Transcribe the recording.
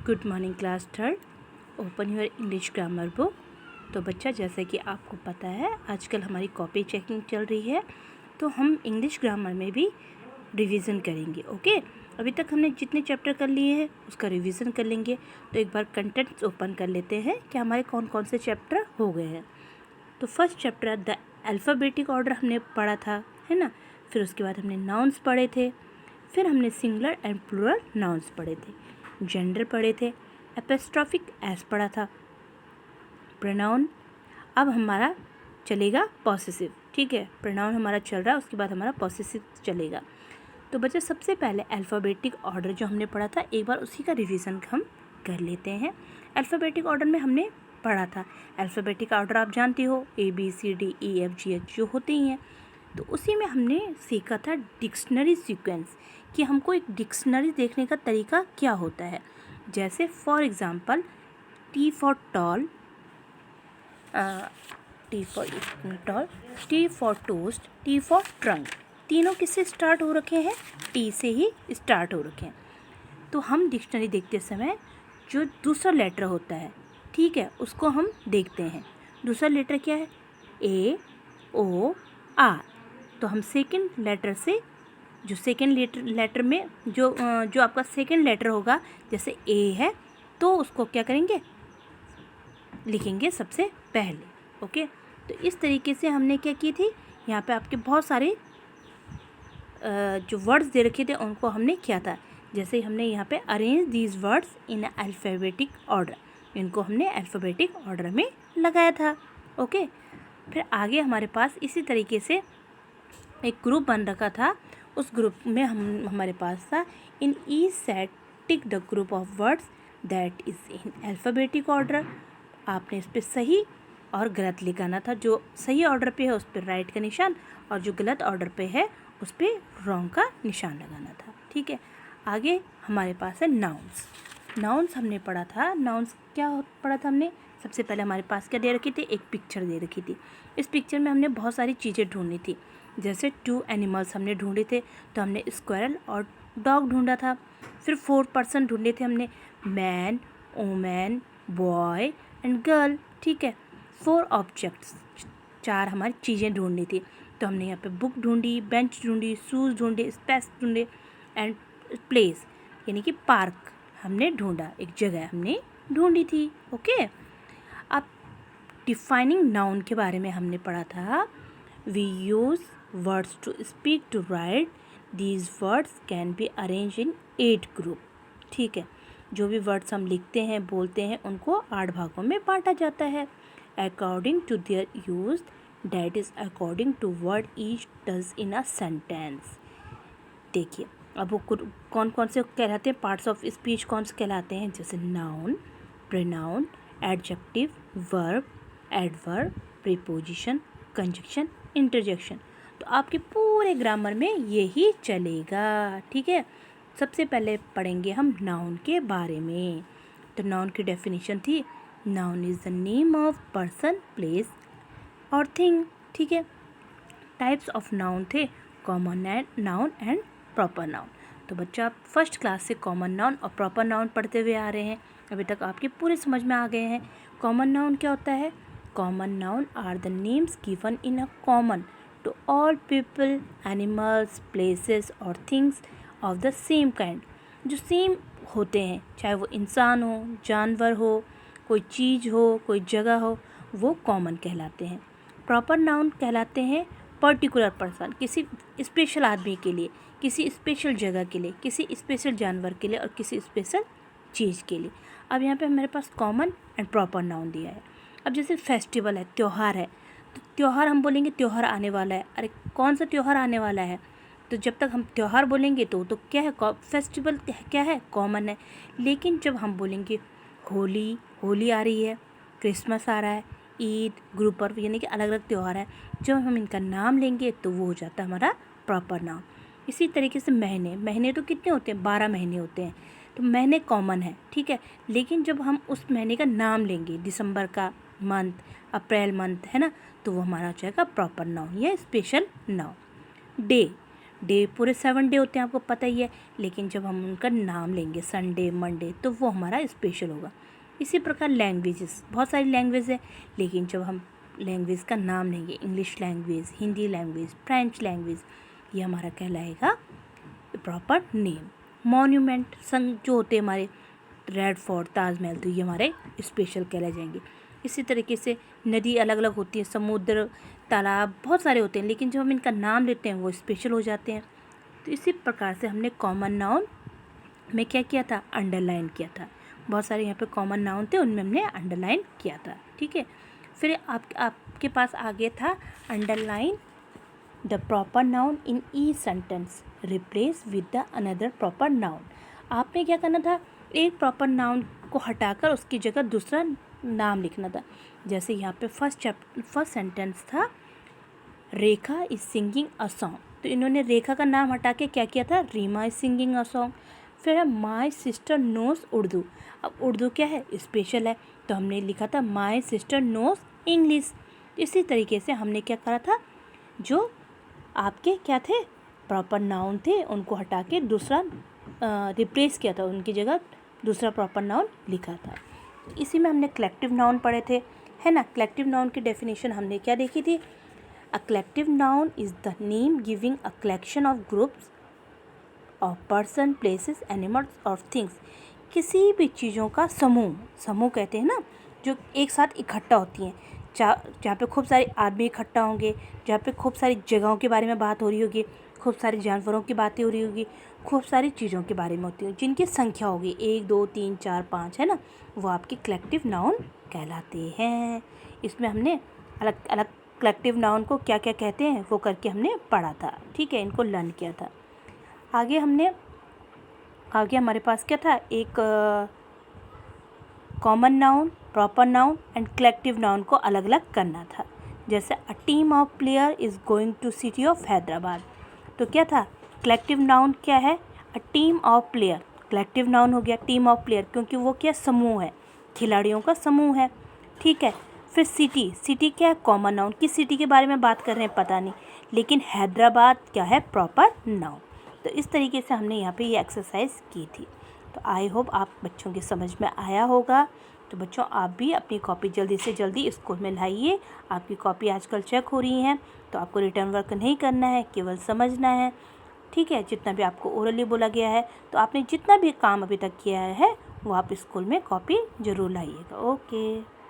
Good morning class third. Open your English grammar book. तो बच्चा, जैसे कि आपको पता है आजकल हमारी कॉपी चेकिंग चल रही है, तो हम इंग्लिश ग्रामर में भी रिवीजन करेंगे। ओके, अभी तक हमने जितने चैप्टर कर लिए हैं उसका रिवीजन कर लेंगे। तो एक बार कंटेंट्स ओपन कर लेते हैं कि हमारे कौन कौन से चैप्टर हो गए हैं। तो first chapter the alphabetic order हमने पढ़ा था, है ना। फिर उसके बाद हमने नाउन्स पढ़े थे, फिर हमने सिंगुलर एंड प्लूरल नाउन्स पढ़े थे, जेंडर पढ़े थे, एपिस्ट्रोफिक एस पढ़ा था, प्रोनाउन। अब हमारा चलेगा पॉसेसिव, ठीक है। प्रोनाउन हमारा चल रहा है, उसके बाद हमारा पॉसेसिव चलेगा। तो बच्चा, सबसे पहले अल्फ़ाबेटिक ऑर्डर जो हमने पढ़ा था, एक बार उसी का रिवीजन हम कर लेते हैं। अल्फ़ाबेटिक ऑर्डर में हमने पढ़ा था, अल्फ़ाबेटिक ऑर्डर आप जानती हो, ABCDEFGH जो होते ही हैं। तो उसी में हमने सीखा था डिक्शनरी सीक्वेंस, कि हमको एक डिक्शनरी देखने का तरीका क्या होता है। जैसे for example T for tall, T for toast, T for trunk, तीनों किससे स्टार्ट हो रखे हैं? T से ही स्टार्ट हो रखे हैं। तो हम डिक्शनरी देखते समय जो दूसरा लेटर होता है, ठीक है, उसको हम देखते हैं। दूसरा लेटर क्या है? AOR। तो हम सेकंड लेटर से, जो सेकंड लेटर में जो आपका सेकंड लेटर होगा, जैसे A है तो उसको क्या करेंगे? लिखेंगे सबसे पहले। ओके, तो इस तरीके से हमने क्या की थी, यहाँ पे आपके बहुत सारे जो वर्ड्स दे रखे थे उनको हमने किया था। जैसे हमने यहाँ पे arrange these words in alphabetic order, इनको हमने अल्फ़ाबेटिक ऑर्डर में लगाया था। ओके, फिर आगे हमारे पास इसी तरीके से एक ग्रुप बन रखा था। उस ग्रुप में हमारे पास था in E set tick the group of words that is in alphabetic order. आपने इस पर सही और गलत लिखाना था। जो सही ऑर्डर पे है उस पर राइट का निशान, और जो गलत ऑर्डर पे है उस पर रॉन्ग का निशान लगाना था, ठीक है। आगे हमारे पास है नाउन्स। नाउन्स हमने पढ़ा था। नाउन्स क्या पढ़ा था हमने? सबसे पहले हमारे पास क्या दे रखी थी? एक पिक्चर दे रखी थी। इस पिक्चर में हमने बहुत सारी चीज़ें ढूंढनी थी। जैसे 2 एनिमल्स हमने ढूंढे थे, तो हमने स्क्वायरल और डॉग ढूंढा था। फिर 4 पर्सन ढूंढे थे हमने, man, women, boy and girl, ठीक है। 4 ऑब्जेक्ट्स, 4 हमारी चीज़ें ढूंढनी थी। तो हमने यहाँ पे बुक ढूंढी, बेंच ढूंढी, शूज़ ढूंढे, स्पेस ढूंढे एंड प्लेस यानी कि पार्क हमने ढूंढा, एक जगह हमने ढूंढी थी। ओके, अब डिफाइनिंग नाउन के बारे में हमने पढ़ा था। We use words to speak to write, these words can be arrange in 8 group, ठीक है। जो भी वर्ड्स हम लिखते हैं, बोलते हैं, उनको 8 भागों में बांटा जाता है according to their use, that is according to word each does in a sentence. देखिए, अब वो कौन कौन से कहलाते हैं, पार्ट्स ऑफ स्पीच कौन से कहलाते हैं? जैसे noun, pronoun, adjective, verb, adverb, preposition, conjunction, interjection. तो आपके पूरे ग्रामर में यही चलेगा, ठीक है। सबसे पहले पढ़ेंगे हम नाउन के बारे में। तो नाउन की डेफिनेशन थी, noun is the name of person, place और थिंग, ठीक है। टाइप्स ऑफ नाउन थे common noun and proper noun. तो बच्चा, आप फर्स्ट क्लास से कॉमन नाउन और प्रॉपर नाउन पढ़ते हुए आ रहे हैं, अभी तक आपके पूरे समझ में आ गए हैं। कॉमन नाउन क्या होता है? Common noun are the names given in a common to all people, animals, places और things of the same kind, जो सेम होते हैं, चाहे वो इंसान हो, जानवर हो, कोई चीज़ हो, कोई जगह हो, वो कॉमन कहलाते हैं। प्रॉपर नाउन कहलाते हैं पर्टिकुलर पर्सन, किसी स्पेशल आदमी के लिए, किसी स्पेशल जगह के लिए, किसी स्पेशल जानवर के लिए और किसी स्पेशल चीज़ के लिए। अब यहाँ पे हमारे पास कॉमन एंड प्रॉपर नाउन दिया है। अब जैसे फेस्टिवल है, त्यौहार है, तो त्यौहार हम बोलेंगे त्यौहार आने वाला है। अरे कौन सा त्यौहार आने वाला है? तो जब तक हम त्यौहार बोलेंगे तो क्या है? फेस्टिवल क्या है? कॉमन है। लेकिन जब हम बोलेंगे होली आ रही है, क्रिसमस आ रहा है, ईद, गुरु पर्व, यानी कि अलग अलग त्यौहार है, जब हम इनका नाम लेंगे तो वो हो जाता है हमारा प्रॉपर नाम। इसी तरीके से महीने तो कितने होते हैं? 12 महीने होते हैं, तो महीने कॉमन है, ठीक है। लेकिन जब हम उस महीने का नाम लेंगे, दिसंबर का मंथ, अप्रैल मंथ, है ना, तो वो हमारा हो जाएगा प्रॉपर नाउन या स्पेशल नाउन। डे पूरे 7 डे होते हैं, आपको पता ही है, लेकिन जब हम उनका नाम लेंगे संडे मंडे तो वो हमारा स्पेशल होगा। इसी प्रकार लैंग्वेजेस, बहुत सारी लैंग्वेज है, लेकिन जब हम लैंग्वेज का नाम लेंगे, English language, Hindi language, French language, ये हमारा कहलाएगा प्रॉपर नेम। मॉन्यूमेंट संग जो होते हैं हमारे, रेड फोर्ट, ताजमहल, तो ये हमारे स्पेशल कहलाए जाएंगे। इसी तरीके से नदी अलग अलग होती है, समुद्र, तालाब, बहुत सारे होते हैं, लेकिन जब हम इनका नाम लेते हैं वो स्पेशल हो जाते हैं। तो इसी प्रकार से हमने कॉमन नाउन में क्या किया था, अंडरलाइन किया था। बहुत सारे यहाँ पे कॉमन नाउन थे, उनमें हमने अंडरलाइन किया था। ठीक है, फिर आपके पास आगे था underline the proper noun in each sentence, replace with the another proper noun. आपने क्या करना था, एक प्रॉपर नाउन को हटाकर उसकी जगह दूसरा नाम लिखना था। जैसे यहाँ पे फर्स्ट सेंटेंस था रेखा इज सिंगिंग अ सॉन्ग, तो इन्होंने रेखा का नाम हटा के क्या किया था, Reema is singing a song. फिर है माई सिस्टर नोस उर्दू, अब उर्दू क्या है, स्पेशल है, तो हमने लिखा था माई सिस्टर नोस इंग्लिश। इसी तरीके से हमने क्या करा था, जो आपके क्या थे प्रॉपर नाउन थे उनको हटा के दूसरा रिप्लेस किया था, उनकी जगह दूसरा प्रॉपर नाउन लिखा था। इसी में हमने कलेक्टिव नाउन पढ़े थे, है ना। कलेक्टिव नाउन की डेफिनेशन हमने क्या देखी थी, a collective noun is the name giving a collection of groups of person, places, animals और थिंग्स। किसी भी चीज़ों का समूह, समूह कहते हैं ना, जो एक साथ इकट्ठा होती हैं, जहाँ पे खूब सारे आदमी इकट्ठा होंगे, जहाँ पे खूब सारी जगहों के बारे में बात हो रही होगी, खूब सारे जानवरों की बातें हो रही होगी, खूब सारी चीज़ों के बारे में होती होगी, जिनकी संख्या होगी 1 2 3 4 5, है ना, वो आपके कलेक्टिव नाउन कहलाते हैं। इसमें हमने अलग अलग कलेक्टिव नाउन को क्या क्या कहते हैं वो करके हमने पढ़ा था। ठीक है, इनको लर्न किया था। आगे हमारे पास क्या था, एक common noun, proper noun and collective noun को अलग अलग करना था। जैसे a team of player is going to city of Hyderabad, तो क्या था, कलेक्टिव नाउन क्या है, a team of player, collective noun हो गया टीम ऑफ प्लेयर, क्योंकि वो क्या समूह है, खिलाड़ियों का समूह है। ठीक है, फिर सिटी क्या है, कॉमन नाउन, किस सिटी के बारे में बात कर रहे हैं पता नहीं, लेकिन हैदराबाद क्या है, प्रॉपर नाउन। तो इस तरीके से हमने यहाँ पे ये एक्सरसाइज की थी। तो आई होप आप बच्चों की समझ में आया होगा। तो बच्चों आप भी अपनी कॉपी जल्दी से जल्दी स्कूल में लाइए। आपकी कॉपी आजकल चेक हो रही हैं, तो आपको रिटर्न वर्क नहीं करना है, केवल समझना है। ठीक है, जितना भी आपको ओरली बोला गया है, तो आपने जितना भी काम अभी तक किया है वो आप स्कूल में कॉपी ज़रूर लाइएगा। ओके।